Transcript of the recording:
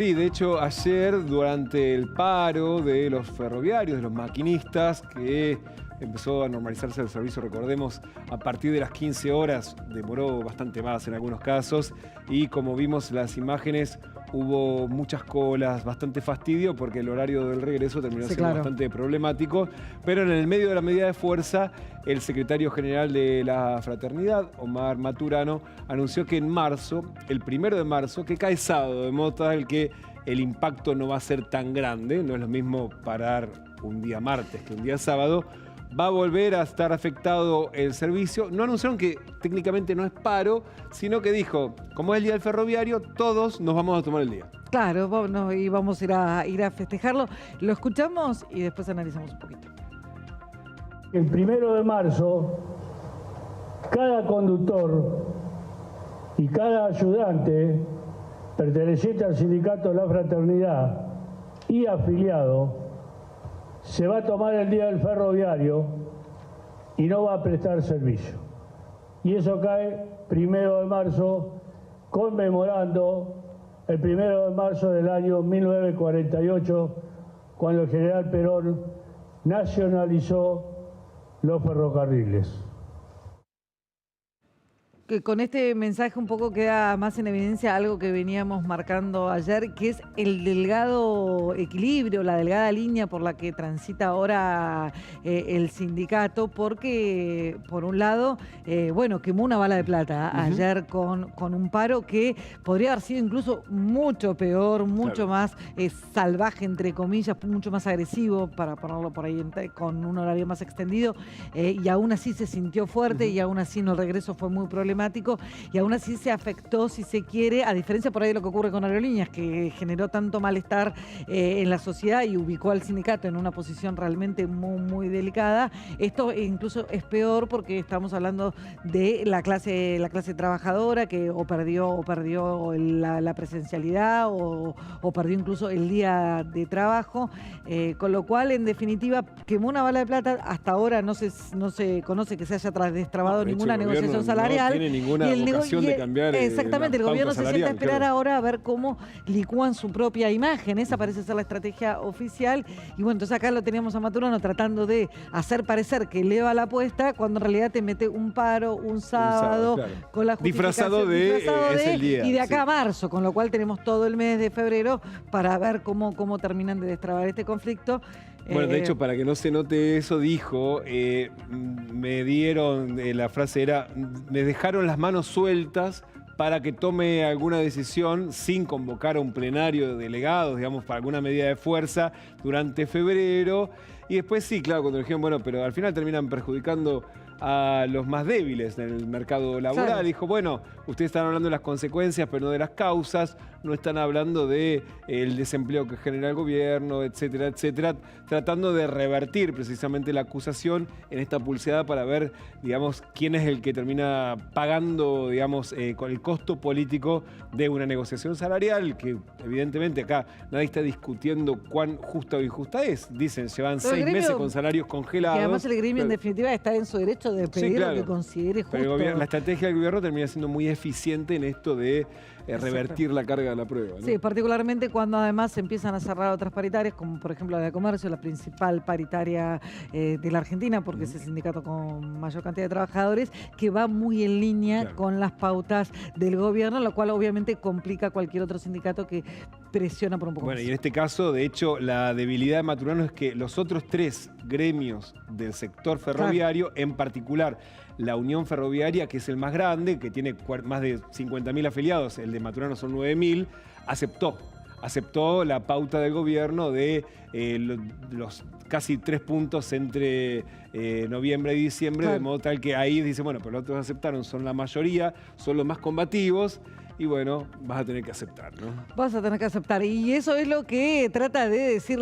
Sí, de hecho, ayer durante el paro de los ferroviarios, de los maquinistas, que empezó a normalizarse el servicio, recordemos, a partir de las 15 horas, demoró bastante más en algunos casos, y como vimos las imágenes, hubo muchas colas, bastante fastidio, porque el horario del regreso terminó siendo bastante problemático, pero en el medio de la medida de fuerza, el secretario general de la Fraternidad, Omar Maturano, anunció que en marzo, el 1 de marzo, que cae sábado, de modo tal que el impacto no va a ser tan grande, no es lo mismo parar un día martes que un día sábado, va a volver a estar afectado el servicio. No anunciaron que técnicamente no es paro, sino que dijo, como es el día del ferroviario, todos nos vamos a tomar el día. Claro, y vamos a ir a festejarlo. Lo escuchamos y después analizamos un poquito. El 1 de marzo, cada conductor y cada ayudante perteneciente al sindicato de la Fraternidad y afiliado se va a tomar el día del ferroviario y no va a prestar servicio. Y eso cae 1 de marzo, conmemorando el 1 de marzo del año 1948, cuando el general Perón nacionalizó los ferrocarriles. Que con este mensaje un poco queda más en evidencia algo que veníamos marcando ayer, que es el delgado equilibrio, la delgada línea por la que transita ahora el sindicato, porque por un lado, bueno, quemó una bala de plata ayer con un paro que podría haber sido incluso mucho peor, mucho más salvaje, entre comillas, mucho más agresivo, para ponerlo por ahí con un horario más extendido, y aún así se sintió fuerte y aún así el regreso fue muy problemático. Y aún así se afectó, si se quiere, a diferencia por ahí de lo que ocurre con Aerolíneas, que generó tanto malestar en la sociedad y ubicó al sindicato en una posición realmente muy, muy delicada. Esto incluso es peor porque estamos hablando de la clase trabajadora que o perdió la presencialidad o perdió incluso el día de trabajo, con lo cual, en definitiva, quemó una bala de plata. Hasta ahora no se conoce que se haya destrabado ninguna negociación salarial. No tiene ninguna vocación de cambiar. Exactamente, el gobierno se sienta a esperar claro. ahora a ver cómo licúan su propia imagen. Esa parece ser la estrategia oficial. Y bueno, entonces acá lo teníamos a Maturano tratando de hacer parecer que eleva la apuesta, cuando en realidad te mete un paro, un sábado claro, con la disfrazado de es el día. Y de acá a marzo, con lo cual tenemos todo el mes de febrero para ver cómo terminan de destrabar este conflicto. Bueno, de hecho, para que no se note eso, dijo, me dieron, la frase era, me dejaron las manos sueltas para que tome alguna decisión sin convocar a un plenario de delegados, digamos, para alguna medida de fuerza durante febrero. Y después sí, claro, cuando dijeron, bueno, pero al final terminan perjudicando a los más débiles en el mercado laboral. Claro. Dijo, bueno, ustedes están hablando de las consecuencias, pero no de las causas, no están hablando del desempleo que genera el gobierno, etcétera, etcétera, tratando de revertir precisamente la acusación en esta pulseada para ver, digamos, quién es el que termina pagando, digamos, con el costo político de una negociación salarial, que evidentemente acá nadie está discutiendo cuán justa o injusta es. Dicen, llevan 6 meses con salarios congelados. Y además el gremio, en definitiva, está en su derecho de pedir lo que considere justo. Pero la estrategia del gobierno termina siendo muy eficiente en esto de revertir la carga de la prueba, ¿no? Sí, particularmente cuando además se empiezan a cerrar otras paritarias, como por ejemplo la de comercio, la principal paritaria de la Argentina, porque es el sindicato con mayor cantidad de trabajadores, que va muy en línea con las pautas del gobierno, lo cual obviamente complica cualquier otro sindicato que presiona por un poco más. Bueno, y en este caso, de hecho, la debilidad de Maturano es que los otros 3 gremios del sector ferroviario, en particular la Unión Ferroviaria, que es el más grande, que tiene más de 50.000 afiliados, el de Maturano son 9.000, aceptó la pauta del gobierno de los casi 3 puntos entre noviembre y diciembre, de modo tal que ahí dice, bueno, pero los otros aceptaron, son la mayoría, son los más combativos, y bueno, vas a tener que aceptar, ¿no? Vas a tener que aceptar, y eso es lo que trata de decir